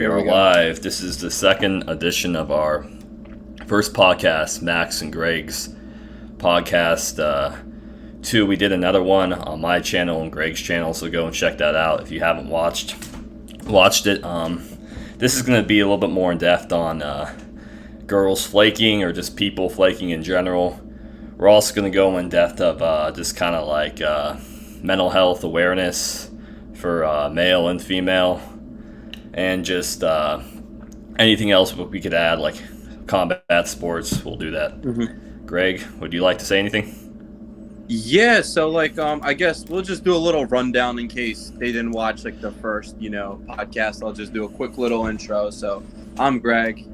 We There are we go. live. This is the second edition of our first podcast, Max and Greg's podcast. Two, we did another one on my channel and Greg's channel, so go and check that out if you haven't watched it. This is going to be a little bit more in depth on girls flaking or just people flaking in general. We're also going to go in depth of just kind of like mental health awareness for male and female, and just anything else we could add, like combat sports. We'll do that. Greg, would you like to say anything? Yeah, so I guess we'll just do a little rundown in case they didn't watch like the first, podcast. I'll just do a quick little intro. So I'm Greg,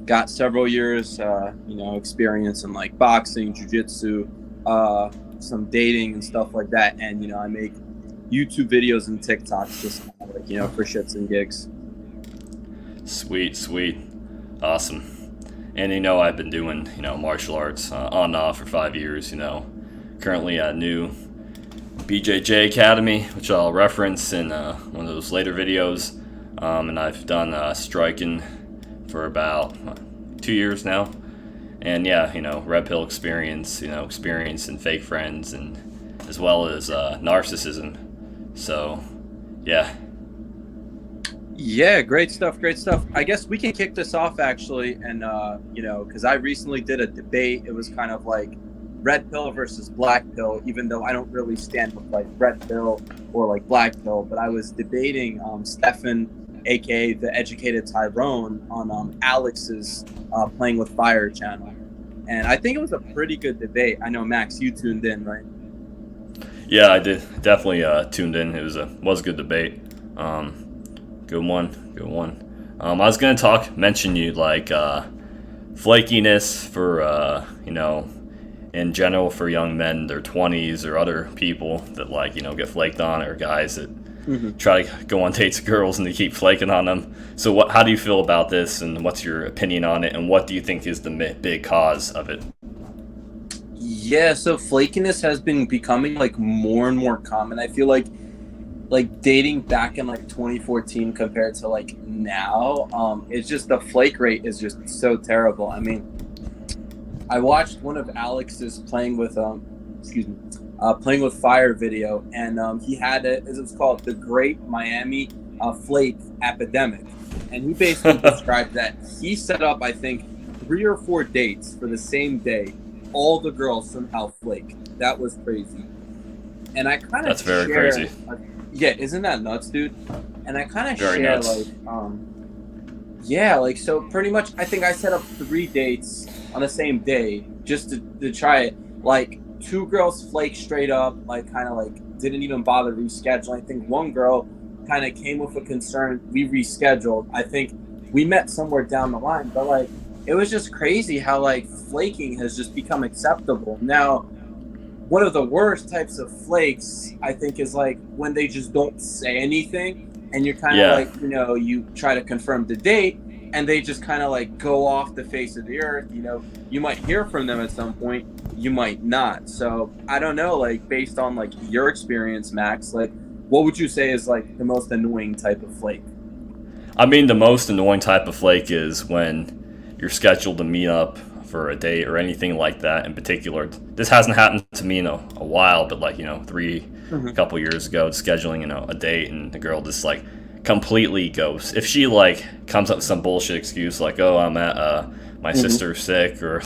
got several years, experience in like boxing, jiu-jitsu, some dating and stuff like that. And, I make YouTube videos and TikToks just for shits and gigs. Sweet. Awesome. And I've been doing martial arts on and off for 5 years. Currently a new BJJ Academy, which I'll reference in one of those later videos. And I've done striking for about 2 years now. And red pill experience, experience in fake friends, and as well as narcissism. So, yeah. Yeah, great stuff. I guess we can kick this off actually, and because I recently did a debate. It was kind of like red pill versus black pill, even though I don't really stand with like red pill or like black pill. But I was debating Stefan, aka the Educated Tyrone, on Alex's Playing with Fire channel, and I think it was a pretty good debate. I know, Max, you tuned in, right? Yeah, I did. Definitely tuned in. It was a good debate. Good one. I was gonna mention you like flakiness for in general for young men in their 20s or other people that get flaked on, or guys that try to go on dates with girls and they keep flaking on them. So how do you feel about this, and what's your opinion on it, and what do you think is the big cause of it? Yeah, so flakiness has been becoming like more and more common. I feel like dating back in like 2014 compared to like now, it's just the flake rate is just so terrible. I mean, I watched one of Alex's playing with fire video, and he had it was called the Great Miami Flake Epidemic, and he basically described that he set up, I think, 3 or 4 dates for the same day. All the girls somehow flaked. That was crazy. And I kind of That's very crazy. Yeah, isn't that nuts, dude? And I kind of share nuts. so pretty much I think I set up 3 dates on the same day just to try it. Like 2 girls flaked straight up, didn't even bother rescheduling. I think 1 girl kind of came with a concern. We rescheduled. I think we met somewhere down the line, but it was just crazy how flaking has just become acceptable. Now, one of the worst types of flakes, I think, is when they just don't say anything, and you're kind of you try to confirm the date, and they just kind of go off the face of the earth. You might hear from them at some point, you might not. So I don't know, based on your experience, Max, what would you say is the most annoying type of flake? I mean, the most annoying type of flake is when you're scheduled to meet up for a date or anything like that in particular. This hasn't happened to me in a while, but a couple years ago, scheduling a date, and the girl just completely ghosts. If she comes up with some bullshit excuse oh, I'm at my sister's sick, or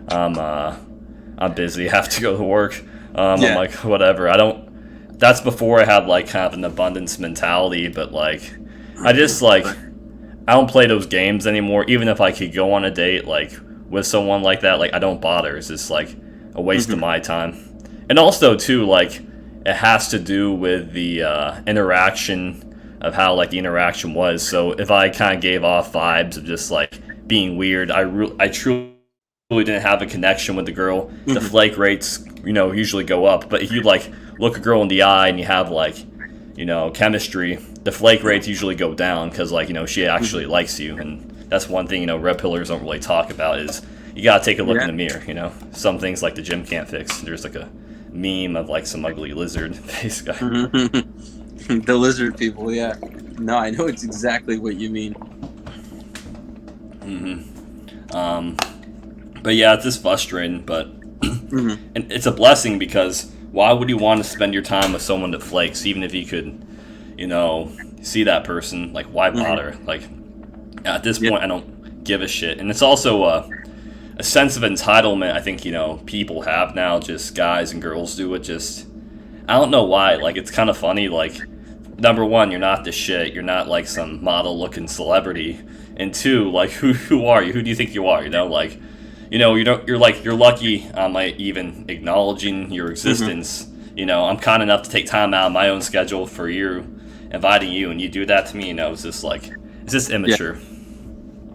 I'm busy, have to go to work, I'm whatever. That's before I had kind of an abundance mentality, but I just I don't play those games anymore. Even if I could go on a date with someone like that, I don't bother. It's just a waste of my time. And also too, it has to do with the interaction of how the interaction was. So if I kind of gave off vibes of just being weird, I truly didn't have a connection with the girl, the flake rates usually go up. But if you look a girl in the eye and you have chemistry, the flake rates usually go down because she actually likes you. And that's one thing red pillars don't really talk about, is you gotta take a look in the mirror. Some things the gym can't fix. There's a meme of some ugly lizard face guy. The lizard people, yeah. No, I know it's exactly what you mean. But yeah, it's just frustrating. But Mm-hmm. and it's a blessing because why would you want to spend your time with someone that flakes, even if you could, see that person? Like, why bother? Like, at this point, I don't give a shit. And it's also a sense of entitlement. I think people have now. Just guys and girls do it. Just I don't know why. Like, it's kind of funny. Like, number one, you're not the shit. You're not like some model-looking celebrity. And two, like, who are you? Who do you think you are? Like, you're lucky I'm like even acknowledging your existence. I'm kind enough to take time out of my own schedule for you, inviting you, and you do that to me. It's just immature. Yeah.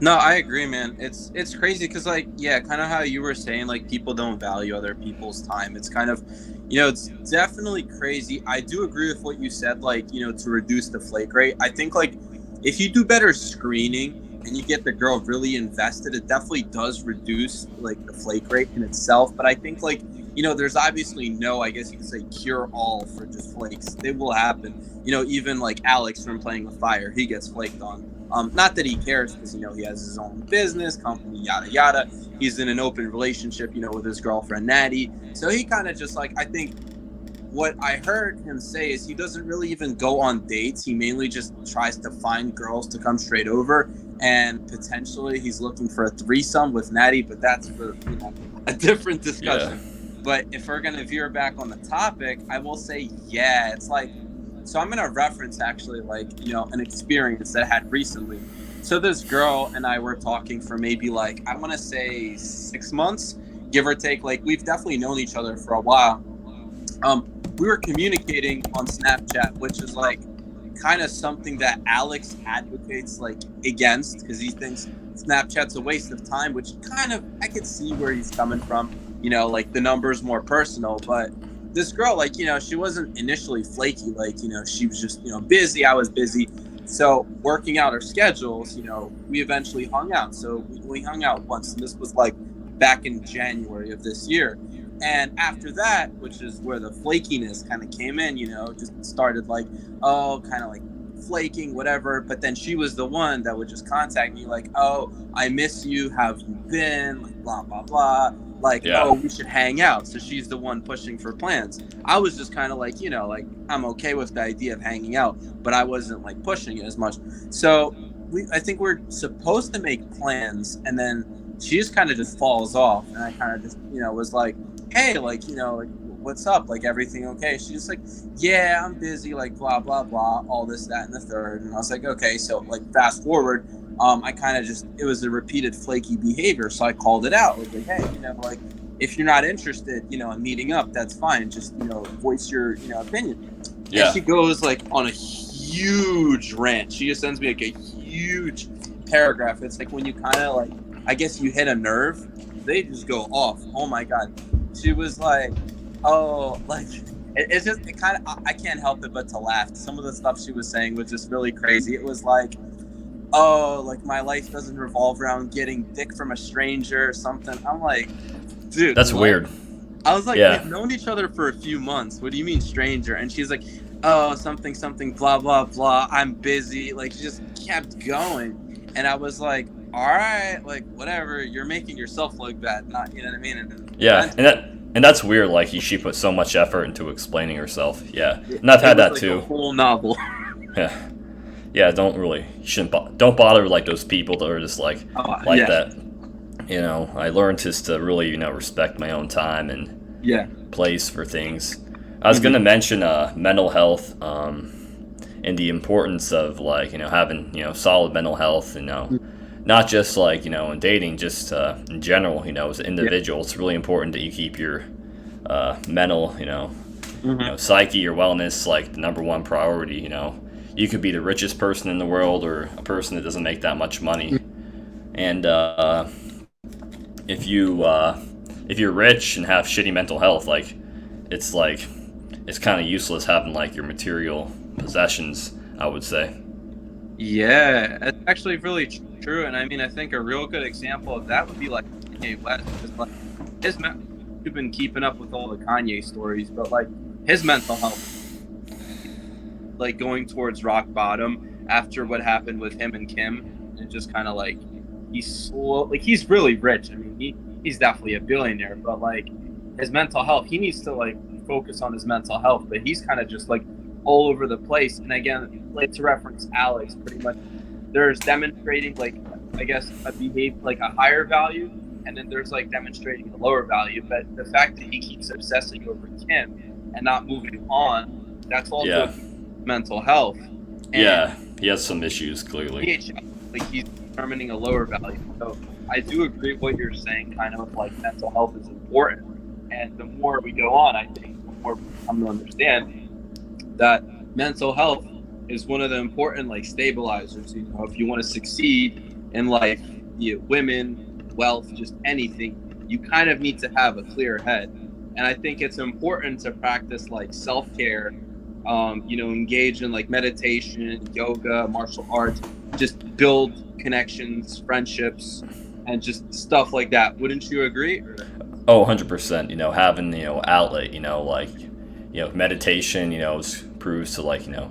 No, I agree, man. It's crazy because, like, yeah, kind of how you were saying, like, people don't value other people's time. It's kind of, it's definitely crazy. I do agree with what you said, like, to reduce the flake rate. I think, like, if you do better screening and you get the girl really invested, it definitely does reduce, like, the flake rate in itself. But I think, like, there's obviously no, I guess you could say, cure all for just flakes. They will happen. Even like Alex from Playing with Fire, he gets flaked on. Not that he cares because, he has his own business, company, yada, yada. He's in an open relationship, with his girlfriend, Natty. So he kind of just like, I think what I heard him say is he doesn't really even go on dates. He mainly just tries to find girls to come straight over. And potentially he's looking for a threesome with Natty, but that's for, a different discussion. Yeah. But if we're going to veer back on the topic, I will say, yeah, it's like, so I'm going to reference actually like, an experience that I had recently. So this girl and I were talking for maybe like, I want to say 6 months, give or take. Like, we've definitely known each other for a while. We were communicating on Snapchat, which is like kind of something that Alex advocates like against because he thinks Snapchat's a waste of time, which kind of, I could see where he's coming from. Like the numbers more personal, but this girl, like, she wasn't initially flaky. Like, she was just, busy. I was busy. So working out our schedules, we eventually hung out. So we hung out once, and this was like back in January of this year. And after that, which is where the flakiness kind of came in, just started like, oh, kind of like flaking, whatever. But then she was the one that would just contact me like, oh, I miss you. How have you been? Like, blah, blah, blah. Like, yeah. Oh, we should hang out. So she's the one pushing for plans. I was just kind of like, like, I'm okay with the idea of hanging out, but I wasn't like pushing it as much. So I think we're supposed to make plans, and then she just kind of just falls off. And I kind of just, was like, hey, like, like, what's up? Like, everything okay? She's like, yeah, I'm busy, like, blah, blah, blah, all this, that, and the third. And I was like, okay. So, like, fast forward, I kind of just, it was a repeated flaky behavior. So I called it out. Like, hey, like, if you're not interested, in meeting up, that's fine. Just, voice your, opinion. Yeah. And she goes, like, on a huge rant. She just sends me, like, a huge paragraph. It's like when you kind of, like, I guess you hit a nerve, they just go off. Oh, my God. She was like, oh, like, it's just, it kind of, I can't help it but to laugh. Some of the stuff she was saying was just really crazy. It was like, oh, like, my life doesn't revolve around getting dick from a stranger or something. I'm like, dude. That's weird. I was like, yeah. We've known each other for a few months. What do you mean stranger? And she's like, oh, something, blah, blah, blah. I'm busy. Like, she just kept going. And I was like, all right, like, whatever. You're making yourself look bad. Not, you know what I mean? And that's weird. Like, she put so much effort into explaining herself. Yeah. And I've had that like too. A whole novel. Yeah. Yeah, don't bother with like those people that are just like that. I learned just to really, respect my own time and place for things. I was going to mention mental health and the importance of like, having, solid mental health, not just like, in dating, just in general, as an individual. It's really important that you keep your mental, psyche, your wellness, like the number one priority. You could be the richest person in the world or a person that doesn't make that much money. And if you're rich and have shitty mental health, like it's kind of useless having like your material possessions, I would say. Yeah, it's actually really true. And I mean, I think a real good example of that would be like Kanye West. You've been keeping up with all the Kanye stories, but like his mental health, like going towards rock bottom. after what happened with him and Kim, and just kind of like he's really rich. I mean, he's definitely a billionaire, but like his mental health, he needs to like focus on his mental health. But he's kind of just like all over the place. And again, like to reference Alex, pretty much there's demonstrating like I guess a behavior like a higher value, and then there's like demonstrating a lower value. But the fact that he keeps obsessing over Kim and not moving on, that's also mental health. And he has some issues clearly. like he's determining a lower value. So I do agree with what you're saying, kind of like mental health is important. And the more we go on, I think the more we come to understand that mental health is one of the important like stabilizers. You know, if you want to succeed in life, be it women, wealth, just anything, you kind of need to have a clear head. And I think it's important to practice like self-care, you know, engage in like meditation, yoga, martial arts, just build connections, friendships, and just stuff like that. Wouldn't you agree? Oh, 100%. You know, having, you know, outlet, you know, like, you know, meditation, you know, proves to like, you know,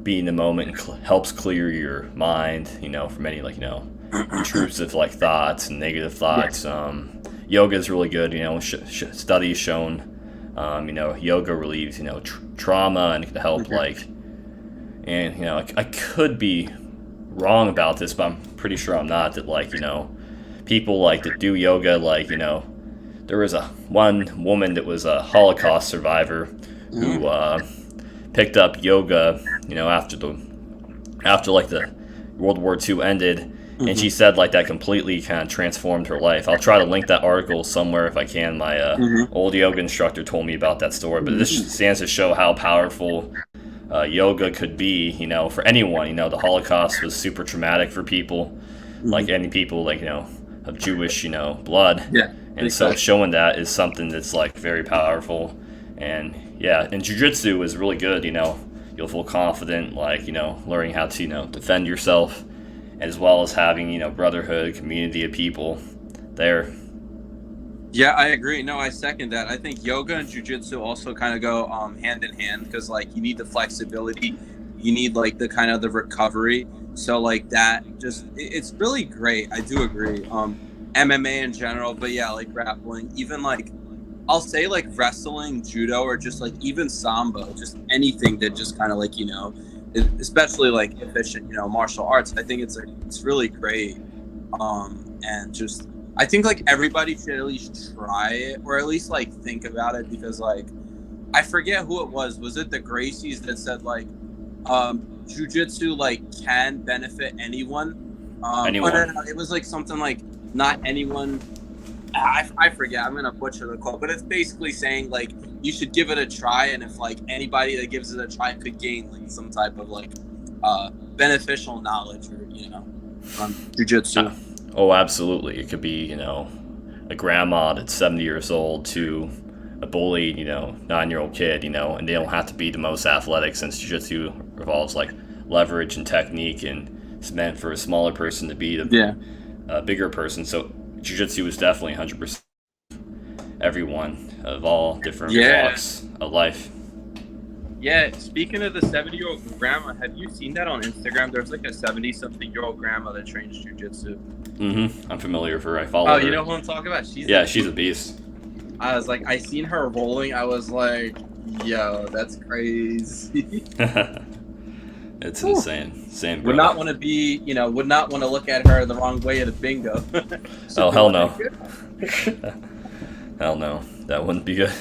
be in the moment and helps clear your mind, you know, from any like, you know, intrusive like thoughts and negative thoughts. Yoga is really good, you know, studies shown, you know, yoga relieves, you know, trauma and can help like, and, you know, I could be wrong about this, but I'm pretty sure I'm not, that like, you know, people like that do yoga, like, you know, there was one woman that was a Holocaust survivor who picked up yoga, you know, after like the World War II ended, and she said like that completely kind of transformed her life. I'll try to link that article somewhere if I can. My old yoga instructor told me about that story, but this stands to show how powerful yoga could be, you know, for anyone. You know, the Holocaust was super traumatic for people, like any people, like, you know, of Jewish, you know, blood. And so showing that is something that's like very powerful. And and jiu-jitsu is really good, you know. You'll feel confident, like, you know, learning how to, you know, defend yourself, as well as having, you know, brotherhood, community of people there. Yeah, I agree. No, I second that. I think yoga and jiu-jitsu also kind of go hand in hand, because like you need the flexibility, you need like the kind of the recovery. So like that, just it's really great. I do agree. MMA in general, but yeah, like grappling, even like I'll say like wrestling, judo, or just like even sambo, just anything that just kind of like, you know, especially like efficient, you know, martial arts. I think it's really great. And just I think like everybody should at least try it, or at least like think about it, because like I forget who it was. Was it the Gracies that said like jiu-jitsu like can benefit anyone? Anyone. No, it was like something like not anyone. I forget. I'm gonna butcher the quote, but it's basically saying like you should give it a try, and if like anybody that gives it a try could gain like some type of like beneficial knowledge, or you know, from jiu-jitsu. Oh, absolutely. It could be, you know, a grandma that's 70 years old to a bullied, you know, 9-year-old kid, you know, and they don't have to be the most athletic, since jiu-jitsu revolves like leverage and technique, and it's meant for a smaller person to be the bigger person. So jiu-jitsu is definitely 100% everyone of all different walks of life. Yeah, speaking of the 70-year-old grandma, have you seen that on Instagram? There's like a 70-something-year-old grandma that trains jiu-jitsu. I'm familiar with her. I follow her. Oh, you know who I'm talking about? She's a beast. I was like, I seen her rolling. I was like, yo, that's crazy. It's insane. Same. Would not want to be, you know, would not want to look at her the wrong way at a bingo. Oh, hell no. Hell no. That wouldn't be good.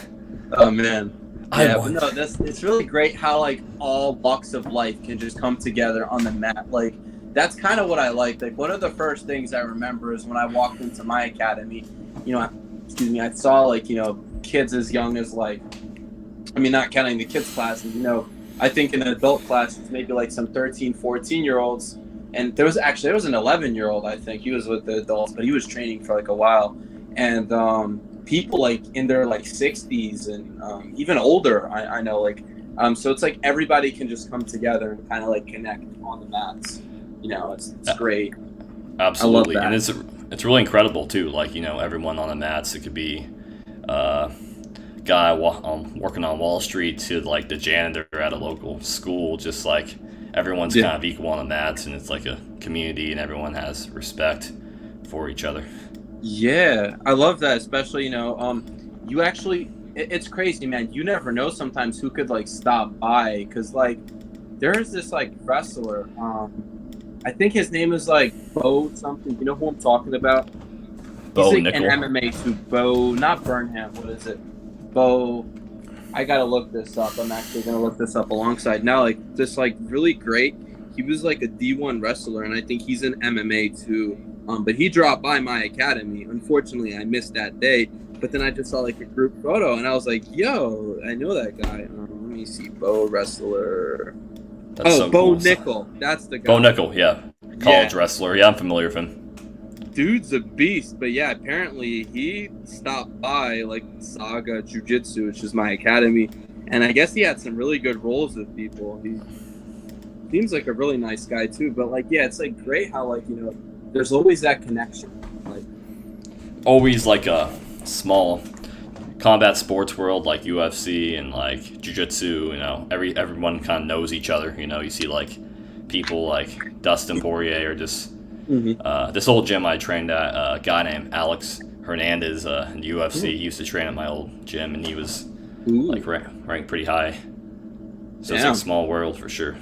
Oh, man. Yeah, but no, it's really great how like all walks of life can just come together on the mat. Like that's kind of what I like. Like one of the first things I remember is when I walked into my academy, you know, I saw like, you know, kids as young as like, I mean, not counting the kids classes, you know, I think in an adult class, it's maybe like some 13, 14-year-olds. And there was an 11-year-old, I think. He was with the adults, but he was training for like a while. And people like in their like 60s and even older, I know, like, so it's like everybody can just come together and kind of like connect on the mats. You know, it's great. Absolutely. And it's really incredible too. Like, you know, everyone on the mats, it could be guy working on Wall Street to like the janitor at a local school, just like everyone's kind of equal on the mats, and it's like a community, and everyone has respect for each other. Yeah, I love that, especially, you actually, it's crazy, man. You never know sometimes who could, like, stop by, because, like, there's this, like, wrestler, I think his name is, like, Bo something. You know who I'm talking about? Bo He's, like, Nickel. an MMA too. Bo, not Burnham, what is it? Bo, I gotta look this up. I'm actually gonna look this up alongside. Now, like, this, like, really great, he was, like, a D1 wrestler, and I think he's in MMA too. But he dropped by my academy. Unfortunately, I missed that day. But then I just saw, like, a group photo, and I was like, yo, I know that guy. Let me see. Bo wrestler. That's so Bo cool. Nickel. That's the guy. Bo Nickel, yeah. College wrestler. Yeah, I'm familiar with him. Dude's a beast. But, yeah, apparently he stopped by, like, Saga Jiu-Jitsu, which is my academy. And I guess he had some really good roles with people. He seems like a really nice guy, too. But, like, yeah, it's, like, great how, like, there's always that connection. Like, always like a small combat sports world like UFC and like jiu-jitsu, everyone kind of knows each other. You see like people like Dustin Poirier or just this old gym I trained at, a guy named Alex Hernandez in UFC. He used to train at my old gym, and he was like ranked pretty high. So it's like a small world for sure.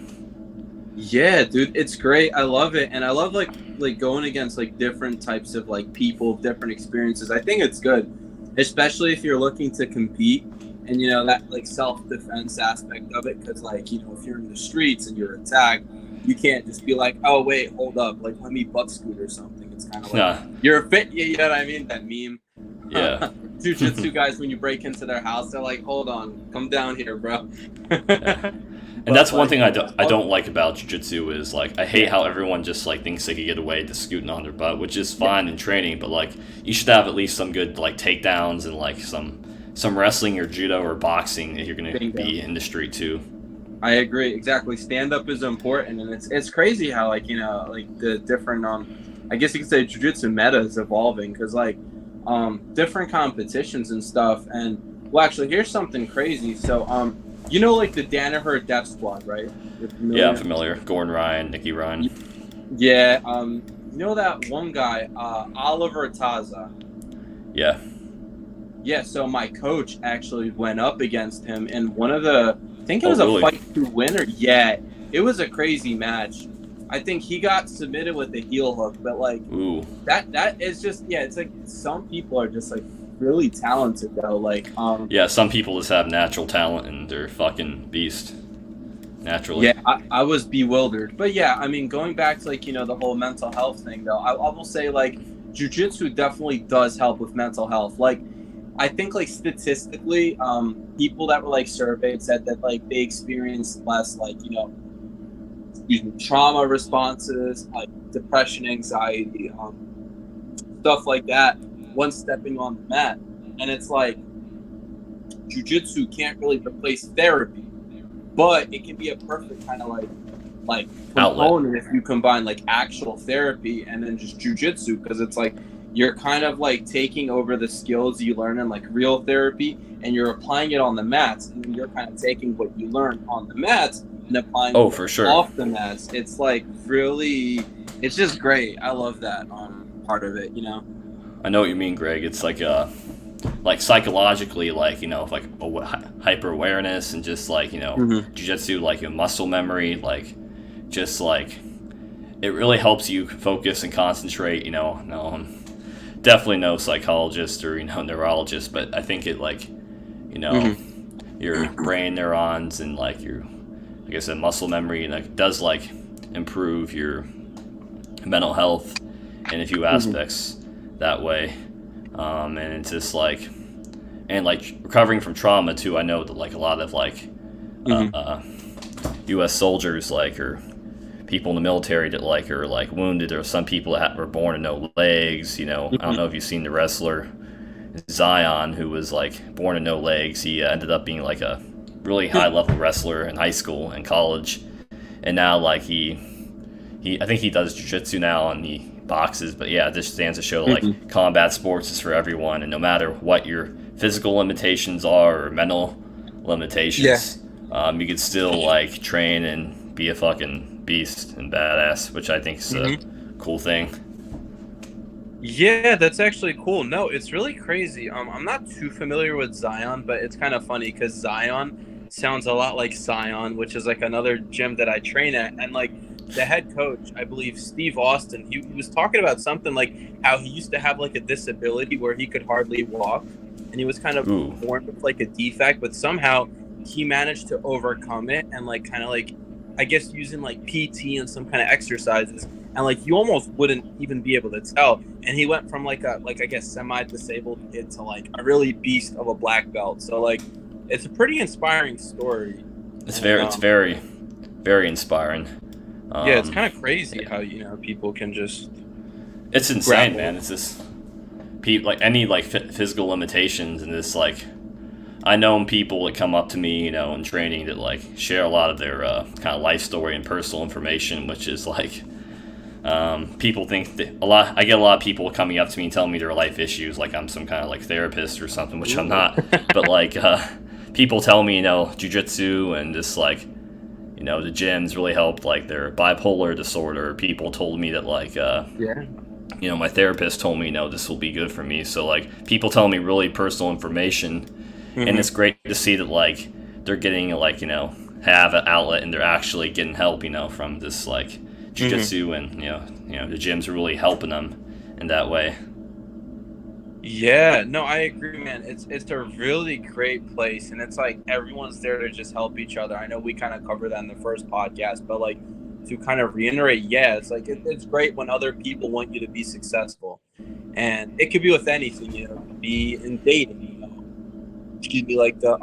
Yeah, dude, it's great. I love it, and I love like going against like different types of like people, different experiences. I think it's good, especially if you're looking to compete, and that like self-defense aspect of it. Because like if you're in the streets and you're attacked, you can't just be like, oh wait, hold up, like let me butt scoot or something. It's kind of like you're fit. You know what I mean? That meme. Yeah. Jiu-jitsu guys, when you break into their house, they're like, hold on, come down here, bro. And that's one thing I don't like about jiu-jitsu is like I hate how everyone just like thinks they can get away to scooting on their butt, which is fine in training, but like you should have at least some good like takedowns and like some wrestling or judo or boxing that you're gonna be in the street too. I agree, exactly. Stand up is important, and it's crazy how like like the different I guess you could say jiu-jitsu meta is evolving, because like different competitions and stuff. And well, actually, here's something crazy. So like the Danaher Death Squad, right? Yeah, I'm familiar. Gordon Ryan, Nicky Ryan. Yeah, that one guy, Oliver Taza. Yeah. Yeah, so my coach actually went up against him in one of the, I think it was a fight to win, or it was a crazy match. I think he got submitted with a heel hook, but like that is just it's like some people are just like really talented though. Like some people just have natural talent and they're fucking beast naturally. Yeah, I was bewildered, but I mean, going back to like the whole mental health thing though, I will say like jiu-jitsu definitely does help with mental health. Like I think like statistically, people that were like surveyed said that like they experienced less like trauma responses, like depression, anxiety, stuff like that once stepping on the mat. And it's like jiu-jitsu can't really replace therapy, but it can be a perfect kind of like component if you combine like actual therapy and then just jiu-jitsu, because it's like you're kind of like taking over the skills you learn in like real therapy and you're applying it on the mats, and then you're kind of taking what you learn on the mats and applying it for sure off the mats. It's like really, it's just great. I love that part of it. I know what you mean, Greg. It's like psychologically, like like hyper awareness and just like jiu-jitsu, like muscle memory, like just like it really helps you focus and concentrate. Definitely no psychologist or neurologist, but I think it like your brain neurons and like your, like I said, muscle memory, and it does like improve your mental health in a few aspects that way. And it's just like, and like recovering from trauma too. I know that like a lot of like U.S. soldiers like or people in the military that like are like wounded, or some people that were born with no legs. I don't know if you've seen the wrestler Zion, who was like born with no legs. He ended up being like a really high level wrestler in high school and college, and now like he I think he does jiu-jitsu now and he boxes. But it just stands to show like combat sports is for everyone, and no matter what your physical limitations are or mental limitations, you could still like train and be a fucking beast and badass, which I think is a cool thing. Yeah, that's actually cool. No, it's really crazy. I'm not too familiar with Zion, but it's kind of funny because Zion sounds a lot like Zion, which is like another gym that I train at. And like the head coach, I believe Steve Austin, he was talking about something like how he used to have like a disability where he could hardly walk, and he was kind of born with like a defect, but somehow he managed to overcome it and like kind of like, I guess, using like PT and some kind of exercises. And like you almost wouldn't even be able to tell. And he went from like I guess semi-disabled kid to like a really beast of a black belt. So like it's a pretty inspiring story. It's very, very inspiring. Yeah, it's kind of crazy how people can just. It's insane, man. It's just like any like physical limitations, and this like I know people that come up to me, in training that like share a lot of their kind of life story and personal information, which is like. People think that I get a lot of people coming up to me and telling me their life issues like I'm some kind of like therapist or something, which I'm not. But like people tell me, jiu-jitsu and just like, the gyms really helped like their bipolar disorder. People told me that like, my therapist told me, this will be good for me. So like people tell me really personal information, and it's great to see that like they're getting like, have an outlet and they're actually getting help, from this like jiu-jitsu and the gyms are really helping them in that way. Yeah, no, I agree, man. It's a really great place, and it's like everyone's there to just help each other. I know we kind of covered that in the first podcast, but like to kind of reiterate, yeah, it's like it's great when other people want you to be successful, and it could be with anything, be in dating, excuse me, like the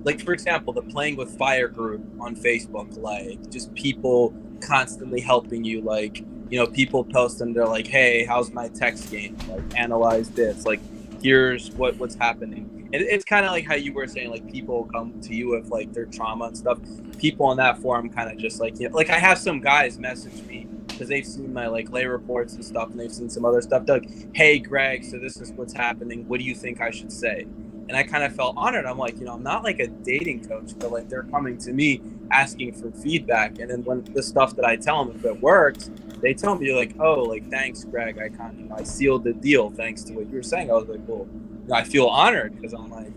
like, for example, the Playing with Fire group on Facebook, like, just people constantly helping you, like, people post and they're like, hey, how's my text game? Like, analyze this. Like, here's what's happening. And it's kind of like how you were saying, like, people come to you with, like, their trauma and stuff. People on that forum kind of just, like, like, I have some guys message me because they've seen my, like, lay reports and stuff, and they've seen some other stuff. They're like, hey, Greg, so this is what's happening. What do you think I should say? And I kind of felt honored. I'm like, I'm not like a dating coach, but like they're coming to me asking for feedback. And then when the stuff that I tell them, if it works, they tell me like, oh, like, thanks, Greg. I kind of, I sealed the deal thanks to what you were saying. I was like, well, I feel honored because I'm like,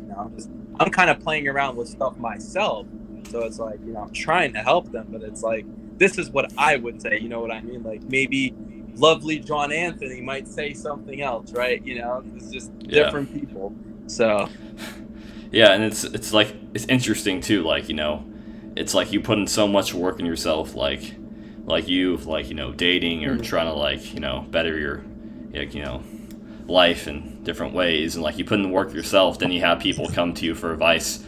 I'm kind of playing around with stuff myself. So it's like, I'm trying to help them, but it's like, this is what I would say. You know what I mean? Like maybe lovely John Anthony might say something else, right? It's just different people. So yeah, and it's like it's interesting too, like it's like you put in so much work in yourself, like you dating or trying to like better your life in different ways, and like you put in the work yourself, then you have people come to you for advice.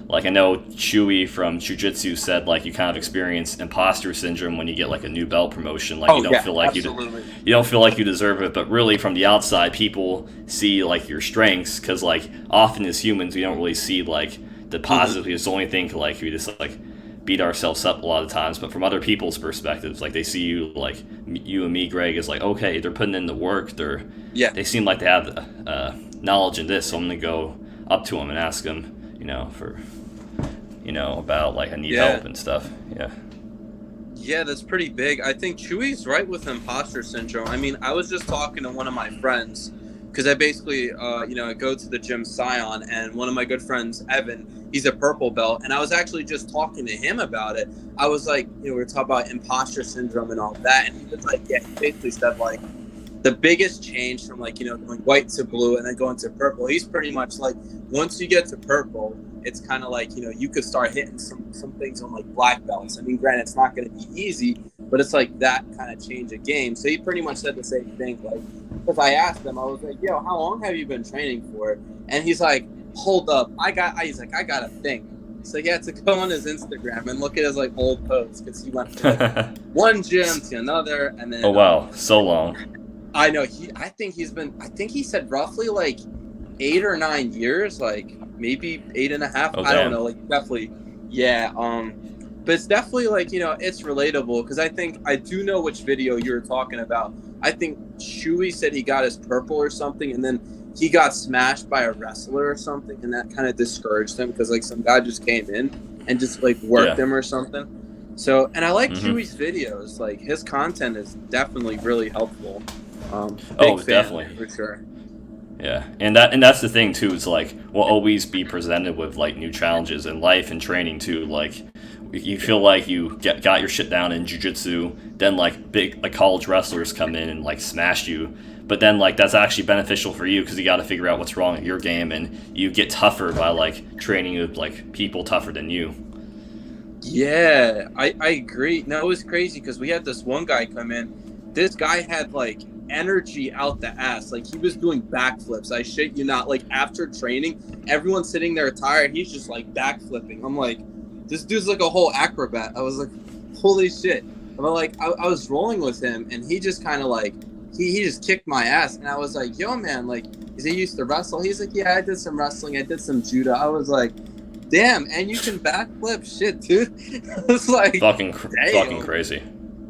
Like I know Chewy from Jiu-Jitsu said like you kind of experience imposter syndrome when you get like a new belt promotion. Like you don't feel like you don't feel like you deserve it, but really from the outside people see like your strengths, because like often as humans we don't really see like the positive. It's the only thing like we just like beat ourselves up a lot of times. But from other people's perspectives, like they see you like you and me, Greg, is like, okay, they're putting in the work. They seem like they have knowledge in this, so I'm gonna go up to them and ask them for about like I need help and stuff. Yeah, that's pretty big. I think Chewy's right with imposter syndrome. I mean, I was just talking to one of my friends because I basically I go to the gym Scion, and one of my good friends, Evan, he's a purple belt, and I was actually just talking to him about it. I was like, we were talking about imposter syndrome and all that, and he was like, he basically said like the biggest change from like going white to blue and then going to purple, he's pretty much like once you get to purple, it's kind of like you could start hitting some things on like black belts. I mean, granted, it's not going to be easy, but it's like that kind of change of game. So he pretty much said the same thing. Like, because I asked him, I was like, yo, how long have you been training for? And he's like, hold up, he's like, I got to think. So he had to go on his Instagram and look at his like old posts, because he went from like one gym to another, and then oh wow, so long. I know. I think he said roughly like 8 or 9 years, like maybe 8.5. Oh, I don't know. Like definitely, yeah. But it's definitely like it's relatable, because I do know which video you were talking about. I think Chewy said he got his purple or something, and then he got smashed by a wrestler or something, and that kind of discouraged him, because like some guy just came in and just like work Yeah. them or something. So, and I like Mhm. Chewy's videos. Like his content is definitely really helpful. Oh, Big fan, definitely. for sure. Yeah, and that's the thing too. Is like we'll always be presented with like new challenges in life and training too. Like you feel like you got your shit down in jiu-jitsu, then like big like college wrestlers come in and like smash you. But then like that's actually beneficial for you because you got to figure out what's wrong with your game, and you get tougher by like training with like people tougher than you. Yeah, I agree. No, it was crazy because we had this one guy come in. This guy had like energy out the ass. Like he was doing backflips. I shit you not. Like after training, everyone's sitting there tired. He's just like backflipping. I'm like, this dude's like a whole acrobat. I was like, holy shit. But like I was rolling with him and he just kind of like, he just kicked my ass. And I was like, yo man, like, is he used to wrestle? He's like, yeah, I did some wrestling. I did some judo. I was like, damn, and you can backflip, shit, dude. It's like fucking crazy.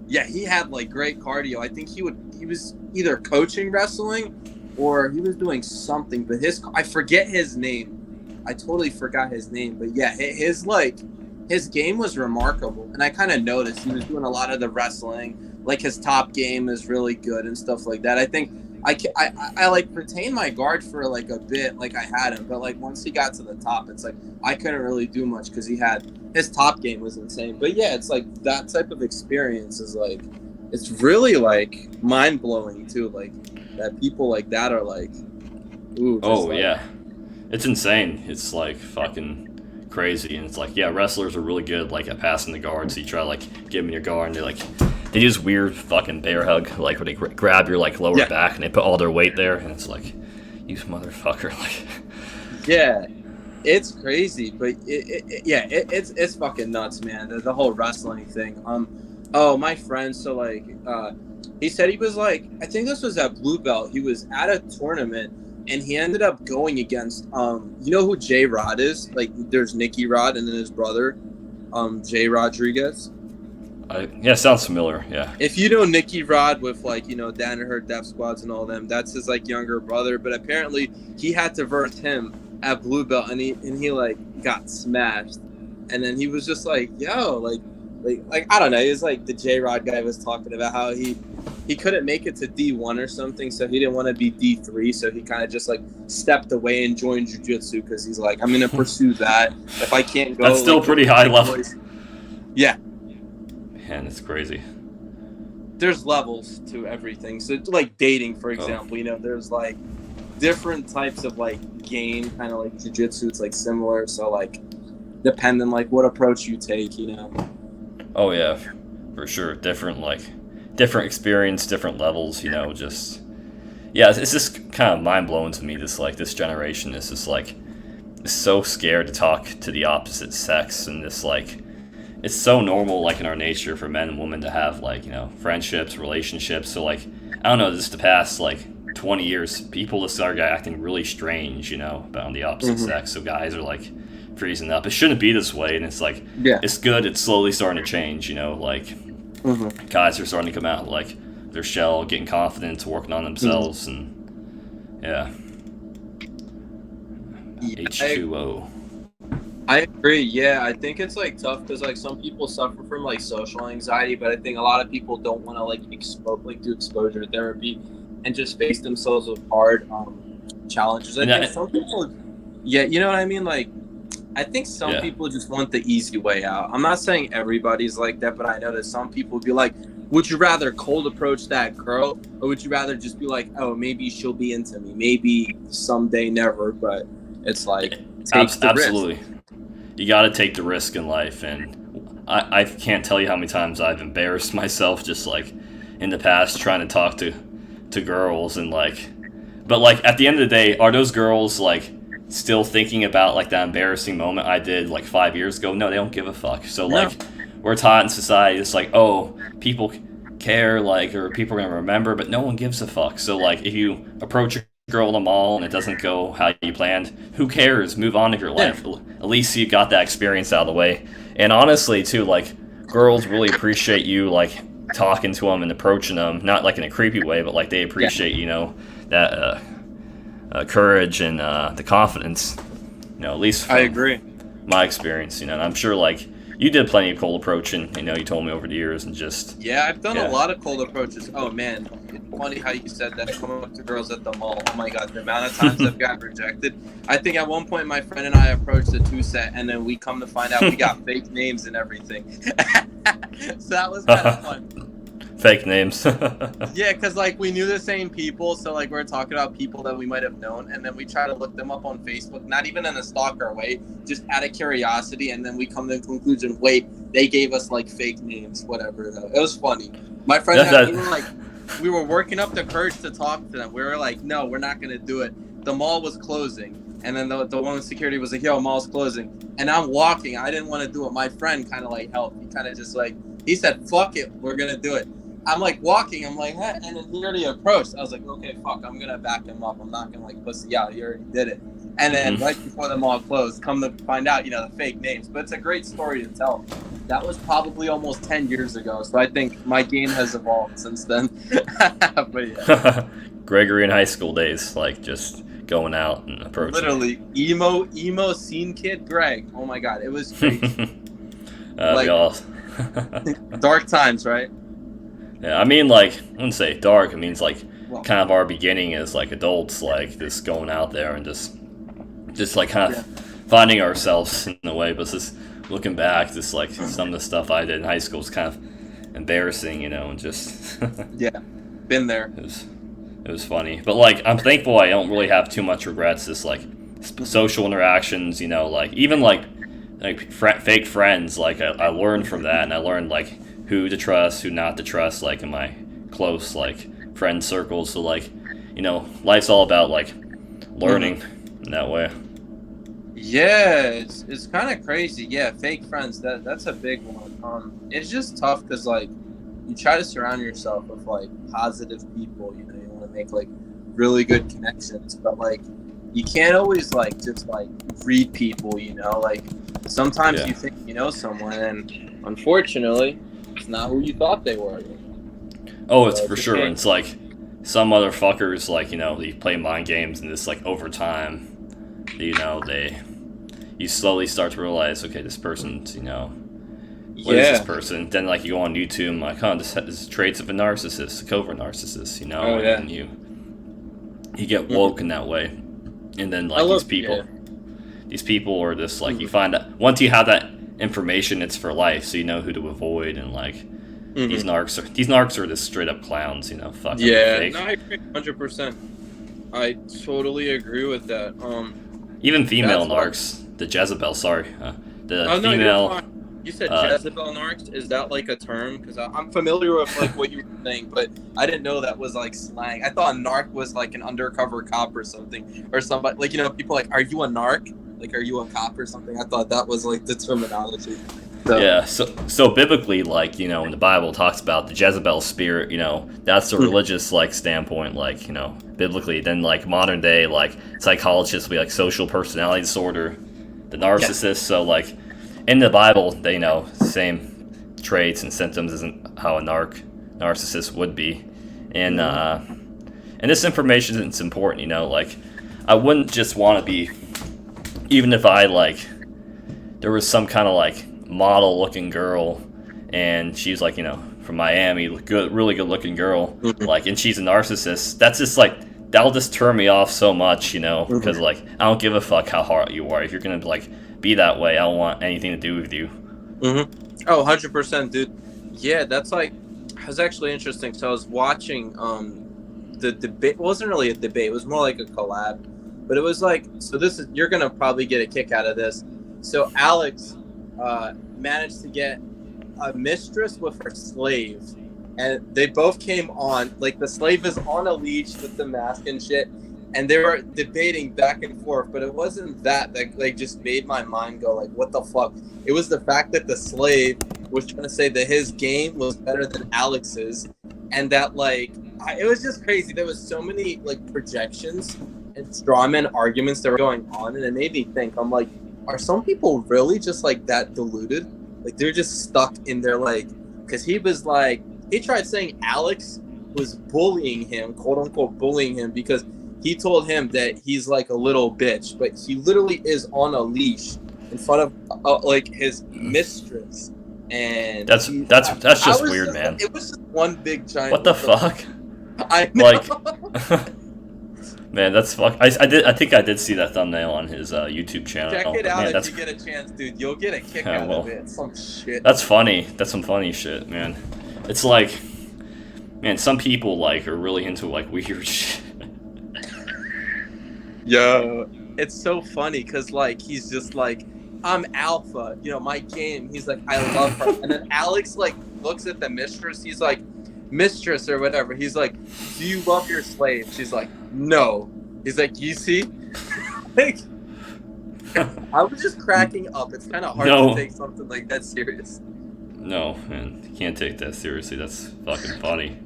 Yeah, he had like great cardio. I think he was either coaching wrestling or he was doing something. But I forget his name. I totally forgot his name. But yeah, his game was remarkable, and I kind of noticed he was doing a lot of the wrestling. Like his top game is really good and stuff like that. I think I like retained my guard for like a bit, like I had him, but like once he got to the top, it's like I couldn't really do much because his top game was insane. But yeah, it's like that type of experience is like, it's really like mind blowing too. Like that people like that are like, ooh. Yeah, it's insane. It's like fucking crazy, and it's like yeah, wrestlers are really good like at passing the guard. So you try to like give them your guard, and they do this weird fucking bear hug, like where they grab your like lower back and they put all their weight there, and it's like, you motherfucker, like. Yeah, it's crazy, but it's fucking nuts, man. The whole wrestling thing. Oh, my friend. So like, he said he was like, I think this was at Blue Belt. He was at a tournament and he ended up going against you know who Jay Rod is? Like, there's Nicky Rod and then his brother, Jay Rodriguez. Yeah, sounds familiar. Yeah. If you know Nicky Rod with like, you know, Danaher, Death Squads and all them, that's his like younger brother. But apparently he had to verse him at Blue Belt, and he like got smashed. And then he was just like, yo, like I don't know. He was like the J Rod guy was talking about how he couldn't make it to D1 or something, so he didn't want to be D3, so he kind of just like stepped away and joined jiu-jitsu because he's like, I'm gonna pursue that. If I can't go, that's still like, pretty high level. Yeah. Man, it's crazy. There's levels to everything. So like dating, for example, you know, there's like different types of like game, kind of like jiu-jitsu. It's like similar. So like depending like what approach you take, you know. Oh yeah, for sure. Different experience, different levels. You know, just yeah. It's just kind of mind blowing to me. This generation is just like so scared to talk to the opposite sex, and this like. It's so normal, like in our nature, for men and women to have like, you know, friendships, relationships. So like, I don't know, just the past like 20 years, people just started acting really strange, you know, about the opposite sex. So guys are like freezing up. It shouldn't be this way, and it's like, it's good. It's slowly starting to change, you know, like guys are starting to come out like their shell, getting confident, working on themselves, and yeah. H2O. I agree. Yeah, I think it's like tough because like some people suffer from like social anxiety, but I think a lot of people don't want to like do exposure therapy and just face themselves with hard challenges. I think some people, yeah, you know what I mean. Like, I think some people just want the easy way out. I'm not saying everybody's like that, but I know that some people would be like, would you rather cold approach that girl, or would you rather just be like, oh, maybe she'll be into me, maybe someday, never, but it's like absolutely. Risk. You got to take the risk in life, and I can't tell you how many times I've embarrassed myself just like in the past trying to talk to girls, and like, but like at the end of the day, are those girls like still thinking about like that embarrassing moment I did like 5 years ago? No, they don't give a fuck. So like we're taught in society, it's like, oh, people care, like, or people are gonna remember, but no one gives a fuck. So like if you approach a girl in the mall and it doesn't go how you planned, who cares? Move on to your life. At least you got that experience out of the way. And honestly too, like, girls really appreciate you like talking to them and approaching them, not like in a creepy way, but like they appreciate you know, that courage and the confidence, you know. At least I agree. my experience, and I'm sure like you did plenty of cold approaching, you told me over the years, and just yeah, I've done a lot of cold approaches. Oh man, it's funny how you said that. Coming up to girls at the mall. Oh my god, the amount of times I've gotten rejected. I think at one point my friend and I approached a 2-set, and then we come to find out we got fake names and everything. So that was kind of fun. Fake names. Yeah, because like we knew the same people, so like we're talking about people that we might have known, and then we try to look them up on Facebook, not even in a stalker way, just out of curiosity, and then we come to the conclusion, wait, they gave us like fake names, whatever. It was funny. My friend we were working up the courage to talk to them. We were like, no, we're not gonna do it. The mall was closing, and then the one with security was like, yo, mall's closing, and I'm walking. I didn't want to do it. My friend kind of like helped. He kind of just like, he said, fuck it, we're gonna do it. I'm like walking, I'm like, hey, and then he already approached. I was like, okay, fuck, I'm gonna back him up. I'm not gonna like pussy out. He already did it. And then right before the mall closed, come to find out, the fake names. But it's a great story to tell. That was probably almost 10 years ago. So I think my game has evolved since then. But yeah. Gregory in high school days, like just going out and approaching. Literally, emo scene kid Greg. Oh my god, it was crazy. That'd be awesome. Dark times, right? Yeah, I mean, like, I wouldn't say dark. It means, like, kind of our beginning as, like, adults, like, just going out there and just like, kind of finding ourselves in a way. But just looking back, just, like, some of the stuff I did in high school was kind of embarrassing, and just... Yeah, been there. It was funny. But, like, I'm thankful I don't really have too much regrets. Just, like, social interactions, like, even, like fake friends. Like, I learned from that, and I learned, like... who to trust, who not to trust, like in my close like friend circles. So like, life's all about like learning in that way. Yeah, it's kind of crazy. Yeah, fake friends. That's a big one. It's just tough because like you try to surround yourself with like positive people. You want to make like really good connections, but like you can't always like just like read people. Like sometimes you think you know someone, and unfortunately. It's not who you thought they were. Oh, it's for sure. It's like some motherfuckers, like, they play mind games, and this, like, over time, you slowly start to realize, okay, this person's, what is this person? Then, like, you go on YouTube, and like, this is traits of a narcissist, a covert narcissist, and you get woke in that way. And then, like, these people are just, like, you find out, once you have that information, it's for life, so you know who to avoid, and like these narcs are just straight up clowns, fucking fake. No, I agree 100%. I totally agree with that. Even female narcs, the Jezebel, female. You said Jezebel narcs. Is that like a term? Because I'm familiar with like what you were saying, but I didn't know that was like slang. I thought a narc was like an undercover cop or something, or somebody like people like, are you a narc? Like, are you a cop or something? I thought that was, like, the terminology. Yeah, so biblically, like, in the Bible it talks about the Jezebel spirit, that's the religious, like, standpoint, like, biblically. Then, like, modern day, like, psychologists, we like social personality disorder, the narcissist. So, like, in the Bible, they, same traits and symptoms isn't how a narcissist would be. And this information is important, like, I wouldn't just want to be... Even if I, like, there was some kind of, like, model-looking girl, and she's, like, from Miami, really good-looking girl, like, and she's a narcissist, that's just, like, that'll just turn me off so much, because, like, I don't give a fuck how hard you are. If you're gonna, like, be that way, I don't want anything to do with you. Oh, 100%, dude. Yeah, that's, like, it was actually interesting. So I was watching, the debate. It wasn't really a debate. It was more like a collab. But it was like, so this is, you're going to probably get a kick out of this. So Alex managed to get a mistress with her slave. And they both came on, like the slave is on a leash with the mask and shit. And they were debating back and forth. But it wasn't that like just made my mind go like, what the fuck? It was the fact that the slave was trying to say that his game was better than Alex's. And that like, it was just crazy. There was so many like projections and strawman arguments that were going on, and it made me think, I'm like, are some people really just like that deluded? Like they're just stuck in their like, because he was like, he tried saying Alex was bullying him, quote unquote bullying him, because he told him that he's like a little bitch, but he literally is on a leash in front of like his mistress, and That's just weird, man. It was just one big giant. What the fuck? I know. Like, man, that's fuck. I think I did see that thumbnail on his YouTube channel. Check it out man, if you get a chance, dude. You'll get a kick out of it. Some shit. That's funny. That's some funny shit, man. It's like, man, some people like are really into like weird shit. Yo, it's so funny because like he's just like, I'm alpha, you know, my game. He's like, I love her, and then Alex like looks at the mistress. He's like, mistress or whatever. He's like, do you love your slave? She's like, no. He's like, you see? Like, I was just cracking up. It's kind of hard to take something like that serious. No, man, you can't take that seriously. That's fucking funny.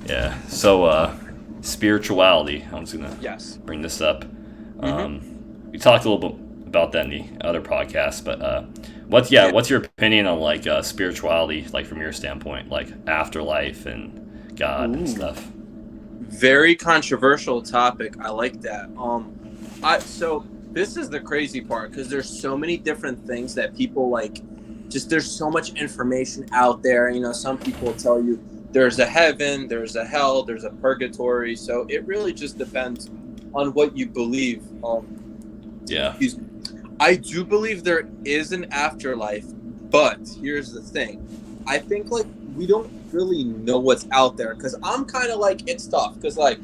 Yeah. So, spirituality. I'm just gonna bring this up. We talked a little bit about that in the other podcast, but what's your opinion on like spirituality, like from your standpoint, like afterlife and God and stuff? Very controversial topic. I like that. So this is the crazy part because there's so many different things that people like. Just there's so much information out there. You know, some people tell you there's a heaven, there's a hell, there's a purgatory. So it really just depends on what you believe. I do believe there is an afterlife, but here's the thing. I think like we don't really know what's out there because I'm kind of like, it's tough because like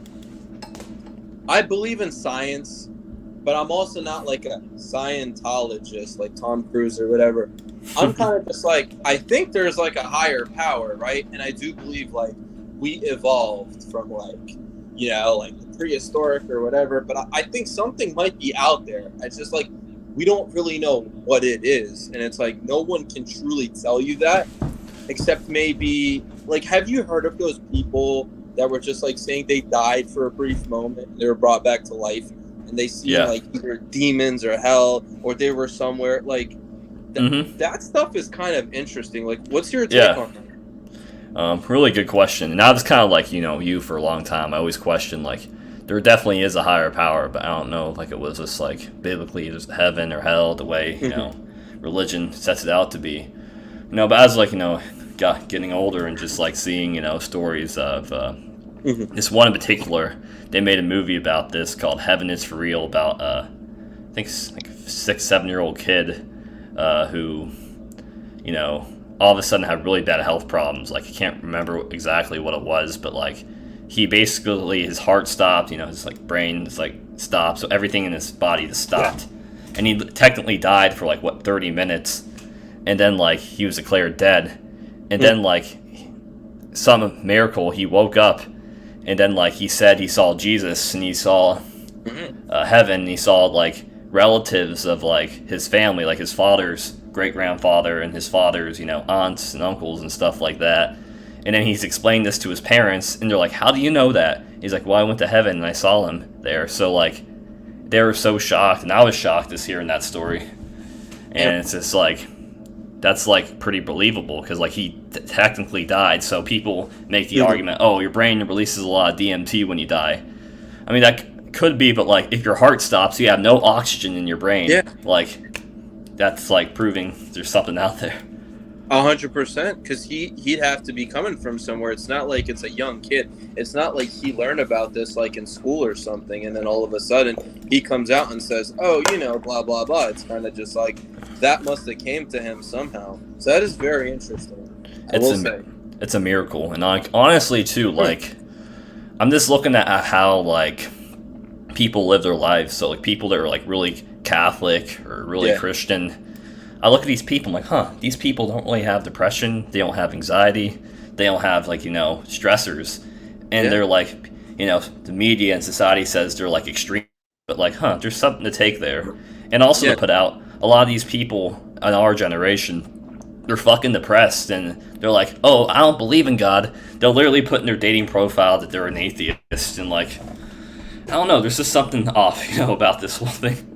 I believe in science, but I'm also not like a Scientologist like Tom Cruise or whatever. I'm kind of just like, I think there's like a higher power, right? And I do believe like we evolved from like, you know, like prehistoric or whatever, but I think something might be out there. It's just like we don't really know what it is, and it's like no one can truly tell you that except maybe like, have you heard of those people that were just like saying they died for a brief moment and they were brought back to life and they see like either demons or hell or they were somewhere like that stuff is kind of interesting. Like, what's your take on that? Really good question. And I was kind of like, you know, you for a long time. I always questioned like there definitely is a higher power, but I don't know like it was just like biblically just heaven or hell the way, you know, religion sets it out to be. You know, but as like, you know, getting older and just like seeing, you know, stories of this one in particular, they made a movie about this called Heaven is for Real about I think like 6-7-year-old kid who, you know, all of a sudden had really bad health problems. Like, I can't remember exactly what it was, but like he basically, his heart stopped, you know, his like brain is like stopped, so everything in his body just stopped. And he technically died for like 30 minutes, and then like he was declared dead, and then like some miracle he woke up, and then like he said he saw Jesus and he saw heaven, and he saw like relatives of like his family, like his father's great-grandfather and his father's, you know, aunts and uncles and stuff like that. And then he's explained this to his parents, and they're like, how do you know that? He's like, well, I went to heaven and I saw him there. So like they were so shocked, and I was shocked just hearing that story. And it's just like, that's like pretty believable because like he technically died. So people make the argument, oh, your brain releases a lot of DMT when you die. I mean, that could be, but like if your heart stops, you have no oxygen in your brain. Like that's like proving there's something out there. 100%, because he'd have to be coming from somewhere. It's not like it's a young kid. It's not like he learned about this like in school or something, and then all of a sudden he comes out and says, oh, you know, blah, blah, blah. It's kind of just like that must have came to him somehow. So that is very interesting. It's a miracle. And like honestly too, like I'm just looking at how like people live their lives. So like people that are like really Catholic or really Christian, I look at these people, I'm like, these people don't really have depression, they don't have anxiety, they don't have like, you know, stressors, and they're like, you know, the media and society says they're like extreme, but like, there's something to take there. And also to put out, a lot of these people in our generation, they're fucking depressed, and they're like, oh, I don't believe in God. They'll literally put in their dating profile that they're an atheist, and like, I don't know, there's just something off, you know, about this whole thing.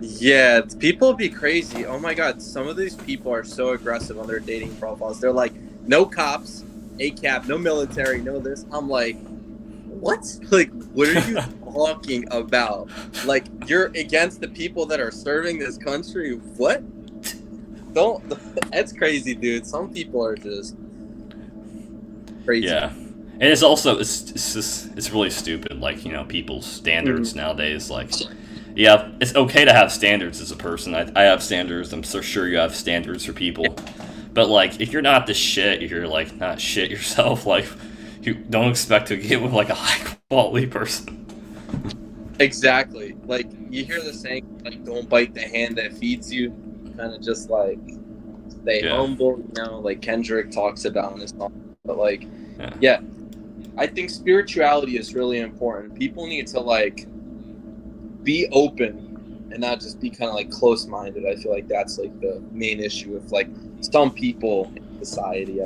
Yeah, people be crazy. Oh my god, some of these people are so aggressive on their dating profiles. They're like, no cops, ACAB, no military, no this. I'm like, what? Like, what are you talking about? Like, you're against the people that are serving this country? What? Don't. That's crazy, dude. Some people are just crazy. Yeah. And it's also it's really stupid, like, people's standards nowadays. Like, yeah, it's okay to have standards as a person. I have standards. I'm so sure you have standards for people. But like, if you're not the shit, if you're like not shit yourself, like, you don't expect to get with like a high quality person. Exactly. Like, you hear the saying, like, don't bite the hand that feeds you. Kind of just like stay humble, like Kendrick talks about in his song. But like, yeah, I think spirituality is really important. People need to like be open and not just be kind of like close-minded. I feel like that's like the main issue with like some people in society.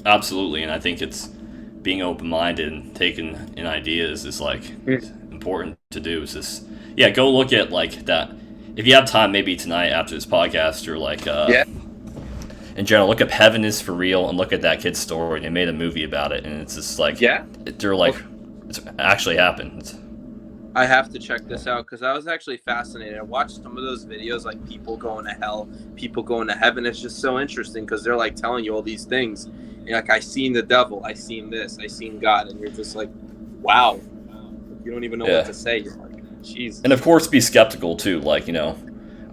Absolutely, and I think it's being open-minded and taking in ideas is like important to do. Is just go look at like that. If you have time, maybe tonight after this podcast, or like in general, look up "Heaven Is for Real" and look at that kid's story. They made a movie about it, and it's just like they're like it's actually happened. I have to check this out because I was actually fascinated. I watched some of those videos, like people going to hell, people going to heaven. It's just so interesting because they're like telling you all these things. And like, I seen the devil, I seen this, I seen God, and you're just like, wow. You don't even know what to say. You're like, jeez. And of course, be skeptical too. Like,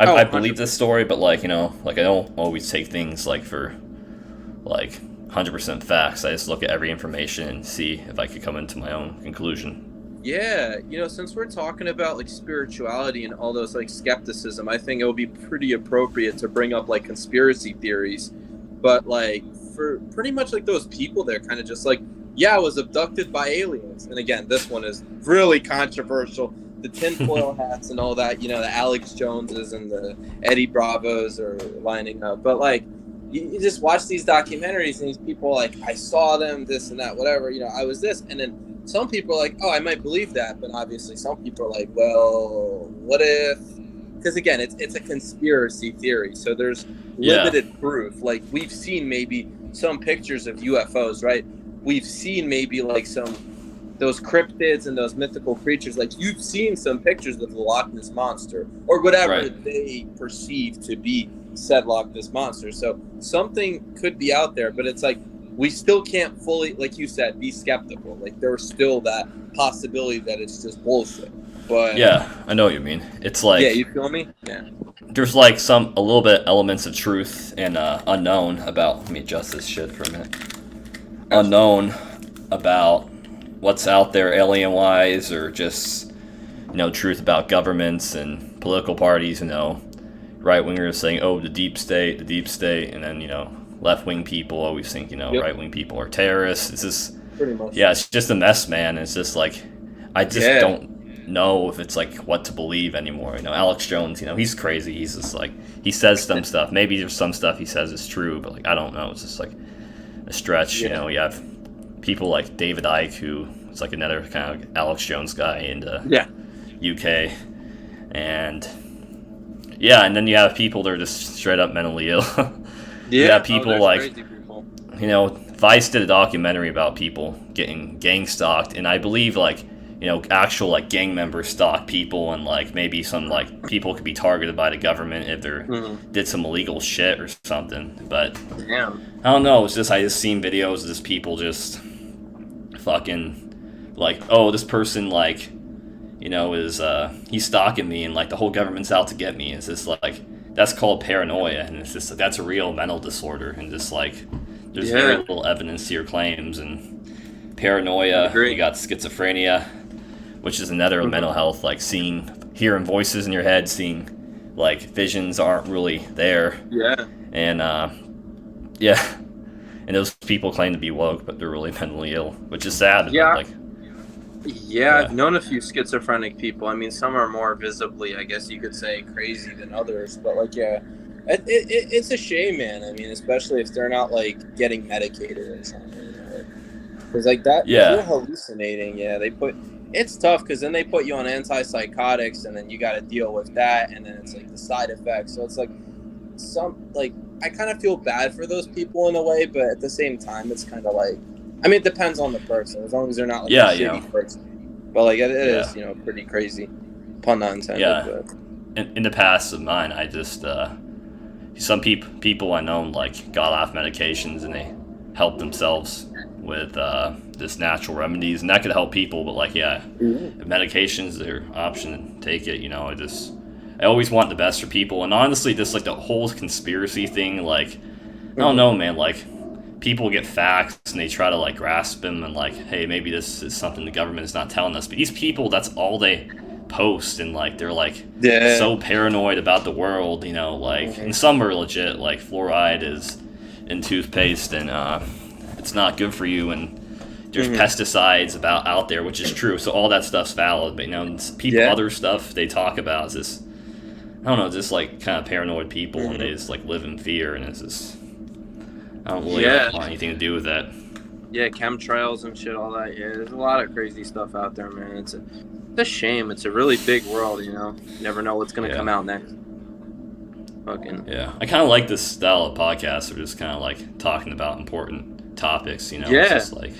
I believe this story, but like, like I don't always take things like for like 100% facts. I just look at every information and see if I could come into my own conclusion. Yeah, since we're talking about like spirituality and all those like skepticism, I think it would be pretty appropriate to bring up like conspiracy theories. But like, for pretty much like those people, they're kind of just like, I was abducted by aliens. And again, this one is really controversial. The tinfoil hats and all that, the Alex Joneses and the Eddie Bravos are lining up. But like, you just watch these documentaries and these people are like, I saw them, this and that, whatever, I was this. And then some people are like, oh, I might believe that. But obviously some people are like, well, what if? Because again, it's a conspiracy theory. So there's limited proof. Like, we've seen maybe some pictures of UFOs, right? We've seen maybe like those cryptids and those mythical creatures. Like, you've seen some pictures of the Loch Ness Monster or whatever they perceive to be said Loch Ness Monster. So something could be out there, but it's like, we still can't fully, like you said, be skeptical. Like, there's still that possibility that it's just bullshit. But yeah, I know what you mean. It's like, you feel me? Yeah. There's like a little bit elements of truth and unknown about. Let me adjust this shit for a minute. Unknown about what's out there alien wise, or just truth about governments and political parties. Right wingers saying, oh, the deep state, and then left wing people always think right wing people are terrorists. It's just pretty much. Yeah, it's just a mess, man. It's just like, I just don't know if it's like what to believe anymore. Alex Jones, he's crazy. He's just like, he says some stuff. Maybe there's some stuff he says is true, but like, I don't know. It's just like a stretch. You have people like David Icke, who is like another kind of Alex Jones guy in the UK, and and then you have people that are just straight up mentally ill. You have people like people. Vice did a documentary about people getting gang stalked, and I believe like actual like gang members stalk people, and like maybe some like people could be targeted by the government if they did some illegal shit or something. But I don't know. It's just, I just seen videos of this people just fucking like, oh, this person like is he's stalking me, and like the whole government's out to get me. It's just like, that's called paranoia, and it's just, that's a real mental disorder, and just like, there's very little evidence to your claims. And paranoia, you got schizophrenia, which is another mental health, like hearing voices in your head, seeing like visions aren't really there. And and those people claim to be woke, but they're really mentally ill, which is sad. Like, I've known a few schizophrenic people. I mean, some are more visibly, I guess you could say, crazy than others. But like, it's a shame, man. I mean, especially if they're not like getting medicated or something. Because like that, you're hallucinating. It's tough because then they put you on antipsychotics, and then you got to deal with that, and then it's like the side effects. So it's like I kind of feel bad for those people in a way, but at the same time, it's kind of like, I mean, it depends on the person. As long as they're not like Yeah, a shitty person. But like it is, you know, pretty crazy. Pun not intended. Yeah. But. In the past of mine, I just some people I know like got off medications and they helped themselves with just natural remedies, and that could help people. But like, if medication's their option, take it. You know, I always want the best for people, and honestly, just like the whole conspiracy thing, like I don't know, man, like. People get facts and they try to like grasp them and like, hey, maybe this is something the government is not telling us. But these people, that's all they post, and like they're like so paranoid about the world, you know. Like, and some are legit, like fluoride is in toothpaste and it's not good for you, and there's pesticides out there, which is true. So all that stuff's valid. But you know, people, other stuff they talk about is this, I don't know, just like kind of paranoid people, and they just like live in fear, and it's just. I don't really want anything to do with that. Yeah, chemtrails and shit, all that. Yeah, there's a lot of crazy stuff out there, man. It's a shame. It's a really big world, you know. You never know what's going to come out next. Fucking. Yeah, I kind of like this style of podcast. We're just kind of like talking about important topics, you know. Yeah. It's just like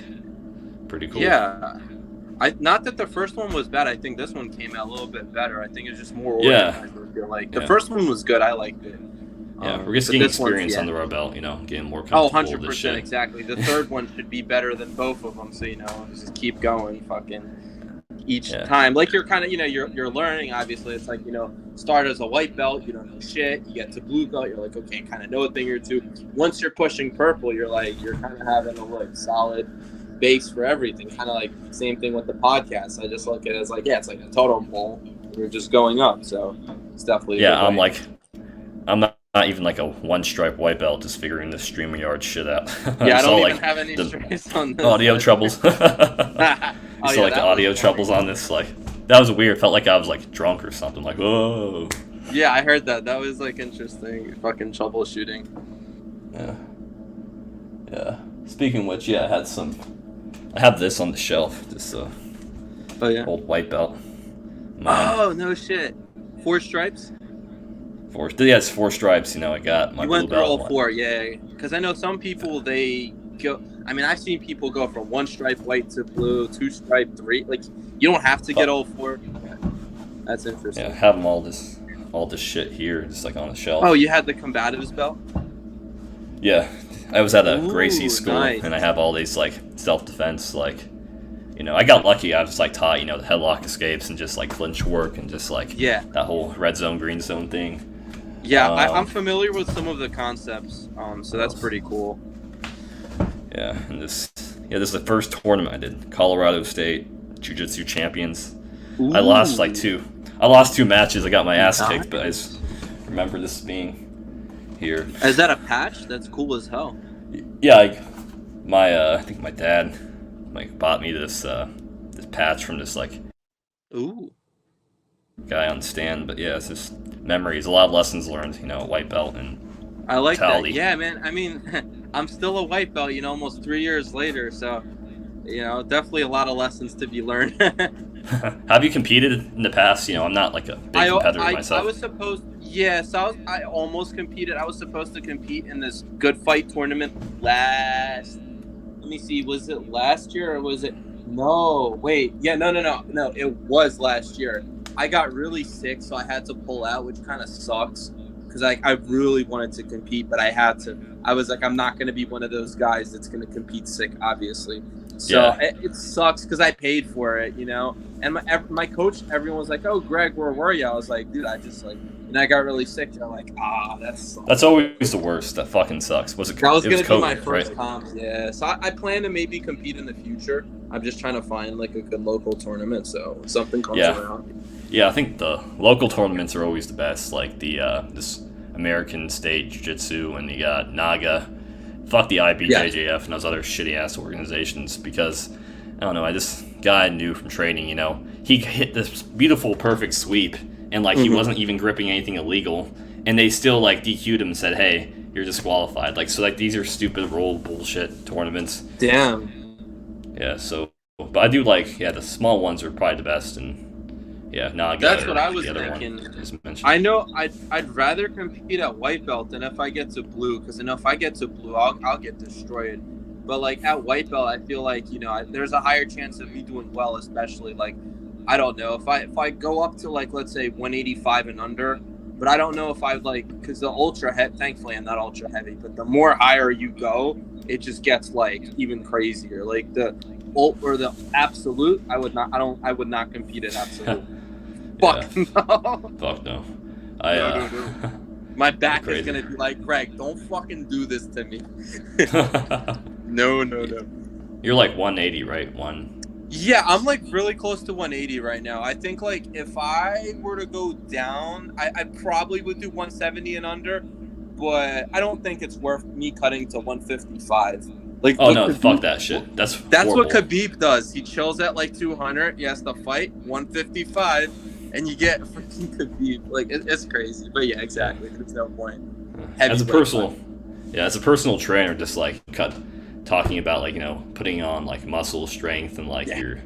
pretty cool. Yeah. Not that the first one was bad. I think this one came out a little bit better. I think it's just more organized. I feel like the first one was good. I liked it. Yeah, we're just getting experience under our belt, you know, getting more comfortable. 100%, exactly. The third one should be better than both of them, so, you know, just keep going fucking each time. Like, you're kind of, you know, you're learning, obviously. It's like, you know, start as a white belt, you don't know shit. You get to blue belt, you're like, okay, kind of know a thing or two. Once you're pushing purple, you're kind of having a, like, solid base for everything. Kind of like same thing with the podcast. I just look at it as, like, it's like a totem pole. You're just going up, so it's definitely... Yeah, I'm not even like a one-stripe white belt, just figuring the StreamYard shit out. Yeah, I don't even have any stripes on this. Audio troubles. You saw like the audio troubles on this, like that was weird. Felt like I was like drunk or something. Like, whoa. Yeah, I heard that. That was like interesting. Fucking troubleshooting. Yeah. Speaking of which, I have this on the shelf. This old white belt. Oh no shit. 4 stripes. It's 4 stripes, you know. I got my blue belt. You went through all 4, yeah. Because I know some people, they go... I mean, I've seen people go from 1 stripe white to blue, 2 stripe, 3. Like, you don't have to get all 4. That's interesting. Yeah, I have them all this shit here, just like on the shelf. Oh, you had the combatives belt? Yeah. I was at a Gracie school, and I have all these, like, self-defense, like... You know, I got lucky. I was like taught, you know, the headlock escapes and just like clinch work and just like that whole red zone, green zone thing. Yeah, I'm familiar with some of the concepts, so that's pretty cool. Yeah, and this is the first tournament I did. Colorado State Jiu-Jitsu Champions. Ooh. I lost 2 matches. I got my ass kicked, but I just remember this being here. Is that a patch? That's cool as hell. Yeah, I think my dad like bought me this patch from this like guy on the stand. But yeah, it's just memories, a lot of lessons learned, you know, white belt and I like that. Yeah, man. I mean, I'm still a white belt, you know, almost 3 years later, so you know, definitely a lot of lessons to be learned. Have you competed in the past? You know, I'm not like a big competitor myself. I was supposed, I almost competed. I was supposed to compete in this Good Fight tournament let me see, was it last year or was it? No, wait. Yeah, no. It was last year. I got really sick, so I had to pull out, which kind of sucks because I really wanted to compete, but I had to. I was like, I'm not going to be one of those guys that's going to compete sick, obviously. So it sucks because I paid for it, you know. And my coach, everyone was like, "Oh, Greg, where were you?" I was like, "Dude, I just like," and I got really sick. And I'm like, that sucks. That's always the worst. That fucking sucks. That was going to be my first comp. Yeah. So I plan to maybe compete in the future. I'm just trying to find like a good local tournament. So if something comes around. Yeah, I think the local tournaments are always the best. Like the this American State Jiu-Jitsu, and you got Naga. Fuck the IBJJF and those other shitty ass organizations, because I don't know, this guy I knew from training, you know, he hit this beautiful perfect sweep and like he wasn't even gripping anything illegal, and they still like DQ'd him and said, "Hey, you're disqualified." Like, so like these are stupid roll bullshit tournaments. Damn. Yeah, so but I do like the small ones are probably the best, and that's what I was thinking. I know I'd rather compete at white belt than if I get to blue, because I know if I get to blue, I'll get destroyed. But like at white belt, I feel like, you know, there's a higher chance of me doing well, especially like, I don't know, if I go up to like, let's say 185 and under, but I don't know if I like, because the ultra heavy, thankfully I'm not ultra heavy, but the more higher you go, it just gets like even crazier. Like the absolute, I would not compete at absolute. Fuck no. Fuck no. No. My back is gonna be like, Greg, don't fucking do this to me. No. You're like 180, right? Yeah, I'm like really close to 180 right now. I think like if I were to go down, I probably would do 170 and under, but I don't think it's worth me cutting to 155. Like, oh no, fuck that shit. That's horrible. What Khabib does. He chills at like 200. He has to fight 155, and you get freaking Khabib. Like it's crazy. But yeah, exactly. There's no point. As a personal trainer, just like talking about like, you know, putting on like muscle strength and like your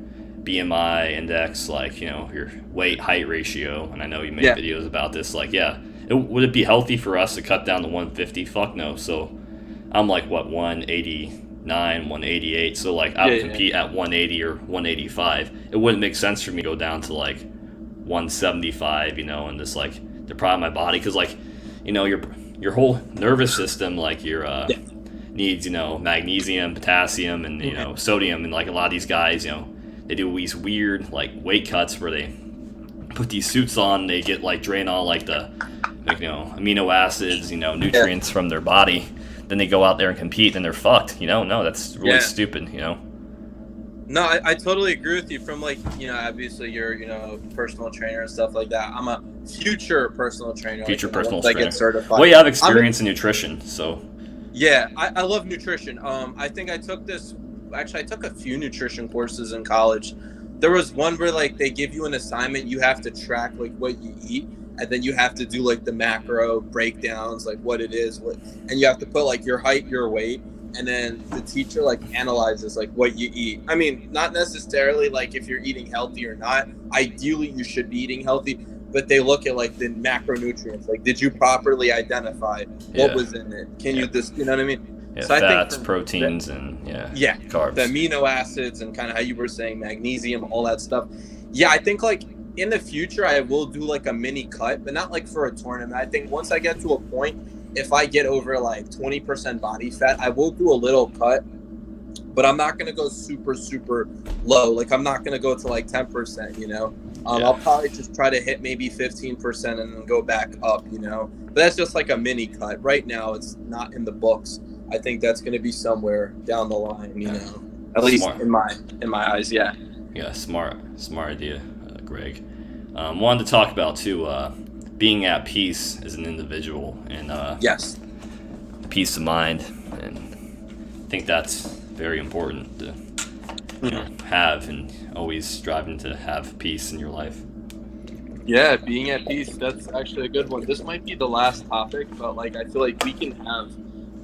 BMI index, like, you know, your weight height ratio, and I know you make videos about this. Like, would it be healthy for us to cut down to 150? Fuck no. So I'm like what 189, 188. So like I would compete at 180 or 185. It wouldn't make sense for me to go down to like 175, you know, and just like deprive my body, because like, you know, your whole nervous system, like your needs, you know, magnesium, potassium, and you know, sodium, and like a lot of these guys, you know, they do these weird like weight cuts where they put these suits on, they get like drain all like the, like, you know, amino acids, you know, nutrients from their body, then they go out there and compete and they're fucked, you know. No, that's really stupid, you know. No, I totally agree with you. From like, you know, obviously you're, you know, personal trainer and stuff like that. I'm a future personal trainer. Personal trainer. I get certified. Well, you have experience in nutrition, so. Yeah, I love nutrition. I think I took a few nutrition courses in college. There was one where like they give you an assignment, you have to track like what you eat, and then you have to do like the macro breakdowns, like what it is, and you have to put like your height, your weight, and then the teacher like analyzes like what you eat. I mean, not necessarily like if you're eating healthy or not. Ideally, you should be eating healthy, but they look at like the macronutrients. Like, did you properly identify what was in it? Can you just, you know what I mean? Yeah, so fats, proteins, and carbs. The amino acids and kind of how you were saying, magnesium, all that stuff. Yeah, I think like in the future I will do like a mini cut, but not like for a tournament. I think once I get to a point, if I get over like 20% body fat, I will do a little cut, but I'm not going to go super, super low. Like I'm not going to go to like 10%, you know? I'll probably just try to hit maybe 15% and then go back up, you know? But that's just like a mini cut. Right now, it's not in the books. I think that's going to be somewhere down the line, you know? At least in my eyes, yeah. Yeah, smart idea, Greg. Wanted to talk about, too, being at peace as an individual and peace of mind. And I think that's very important to have, and always striving to have peace in your life. Yeah, being at peace, that's actually a good one. This might be the last topic, but like I feel like we can have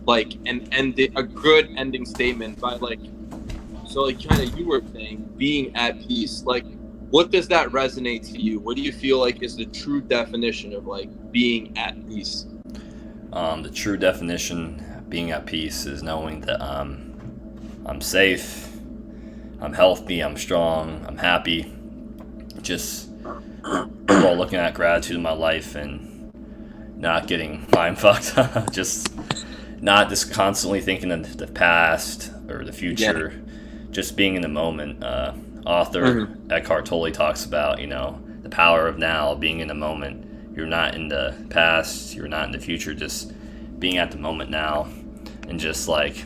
like a good ending statement by like, so like kind of you were saying, being at peace. Like, what does that resonate to you? What do you feel like is the true definition of like being at peace? The true definition of being at peace is knowing that I'm safe, I'm healthy, I'm strong, I'm happy. Just overall looking at gratitude in my life and not getting mind fucked. Just not just constantly thinking of the past or the future. Just being in the moment. Author Eckhart Tolle talks about, you know, the power of now, being in the moment. You're not in the past, you're not in the future, just being at the moment now. And just like,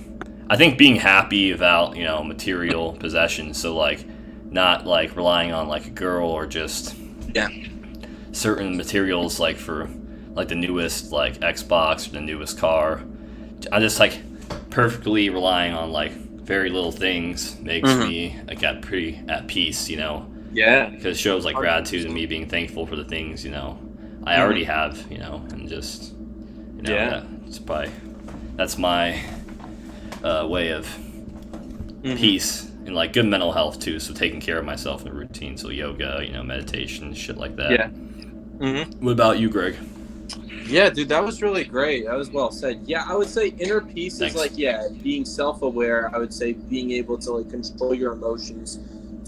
I think being happy about, you know, material possessions. So like not like relying on like a girl or just certain materials, like for like the newest like Xbox or the newest car. I just like perfectly relying on like very little things makes me like pretty at peace, you know. Yeah. Because it shows like gratitude and me being thankful for the things, you know, I already have, you know, and just, you know, that's my way of peace and like good mental health too. So taking care of myself in a routine. So yoga, you know, meditation, shit like that. Yeah. What about you, Greg? Yeah, dude, that was really great. That was well said. Yeah, I would say inner peace Thanks. is like, yeah, being self-aware. I would say being able to like control your emotions,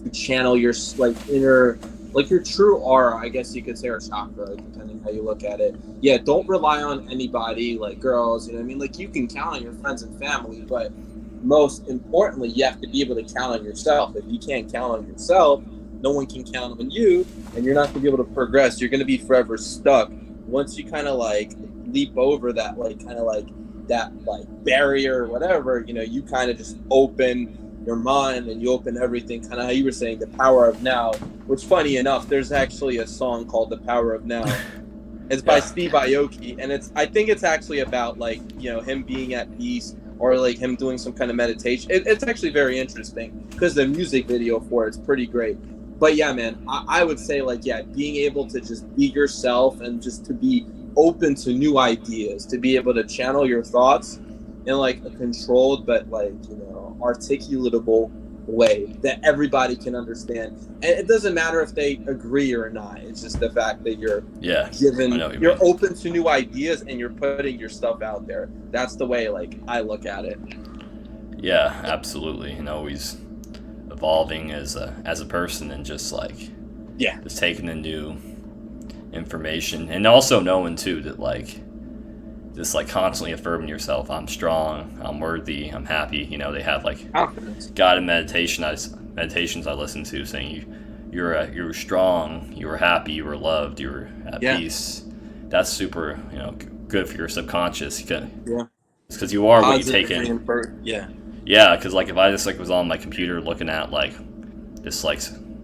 to channel your like inner, like your true aura, I guess you could say, or chakra, depending how you look at it. Yeah, don't rely on anybody, like girls. You know what I mean? Like you can count on your friends and family, but most importantly, you have to be able to count on yourself. If you can't count on yourself, no one can count on you, and you're not going to be able to progress. You're going to be forever stuck. Once you kind of like leap over that, like kind of like that like barrier or whatever, you know, you kind of just open your mind and you open everything, kind of how you were saying, the power of now. Which, funny enough, there's actually a song called "The Power of Now." It's by Steve Aoki, and I think it's actually about like, you know, him being at peace, or like him doing some kind of meditation. It's actually very interesting because the music video for it's pretty great. But yeah, man, I would say like, yeah, being able to just be yourself and just to be open to new ideas, to be able to channel your thoughts in like a controlled but like, you know, articulatable way that everybody can understand. And it doesn't matter if they agree or not. It's just the fact that you're you're open to new ideas and you're putting your stuff out there. That's the way like I look at it. Yeah, absolutely. And always evolving as a person, and just like just taking in new information, and also knowing too that like just like constantly affirming yourself. I'm strong, I'm worthy, I'm happy. You know, they have like confidence. guided meditations I listen to saying you're strong, you were happy, you were loved, you were at peace. That's super, you know, good for your subconscious. It's because you are what you take in. Yeah, because like if I just like was on my computer looking at like just like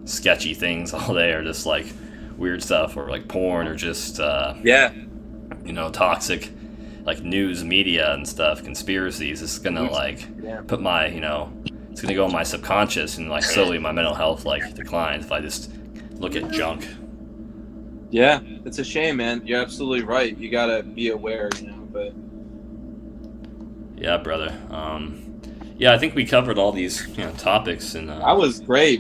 sketchy things all day, or just like weird stuff, or like porn, or just you know, toxic like news media and stuff, conspiracies, it's gonna like put my, you know, it's gonna go in my subconscious, and like slowly my mental health like declines if I just look at junk. Yeah, it's a shame, man. You're absolutely right. You gotta be aware, you know. But yeah, brother. Yeah, I think we covered all these, you know, topics, and that was great.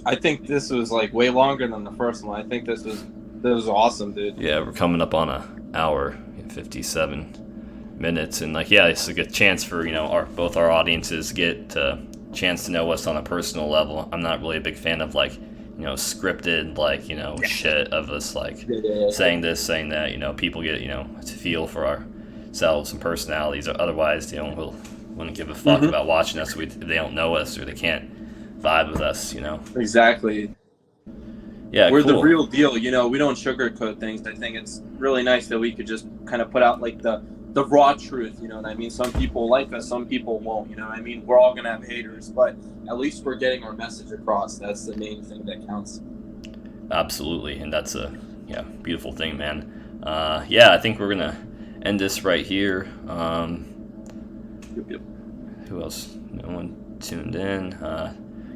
I think this was like way longer than the first one. I think this was awesome, dude. Yeah, we're coming up on an hour and 57 minutes, and like, yeah, it's a good chance for, you know, both our audiences get a chance to know us on a personal level. I'm not really a big fan of like, you know, scripted like, you know, shit of us like saying this, saying that. You know, people get, you know, to feel for ourselves and personalities, or otherwise, you know, wouldn't give a fuck about watching us if they don't know us or they can't vibe with us, you know. Exactly. Yeah, we're cool. the real deal, you know. We don't sugarcoat things. I think it's really nice that we could just kind of put out like the raw truth, you know what I mean? Some people like us, some people won't, you know what I mean? We're all gonna have haters, but at least we're getting our message across. That's the main thing that counts. Absolutely, and that's a beautiful thing, man. Yeah, I think we're gonna end this right here. Who else? No one tuned in.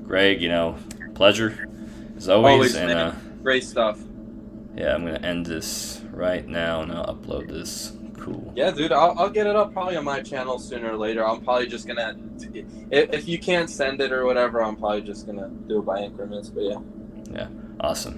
Greg, you know, pleasure as always, and great stuff. Yeah, I'm gonna end this right now, and I'll upload this. Cool. Yeah, dude, I'll get it up probably on my channel sooner or later. I'm probably just gonna, if you can't send it or whatever, I'm probably just gonna do it by increments. But yeah. Yeah, awesome.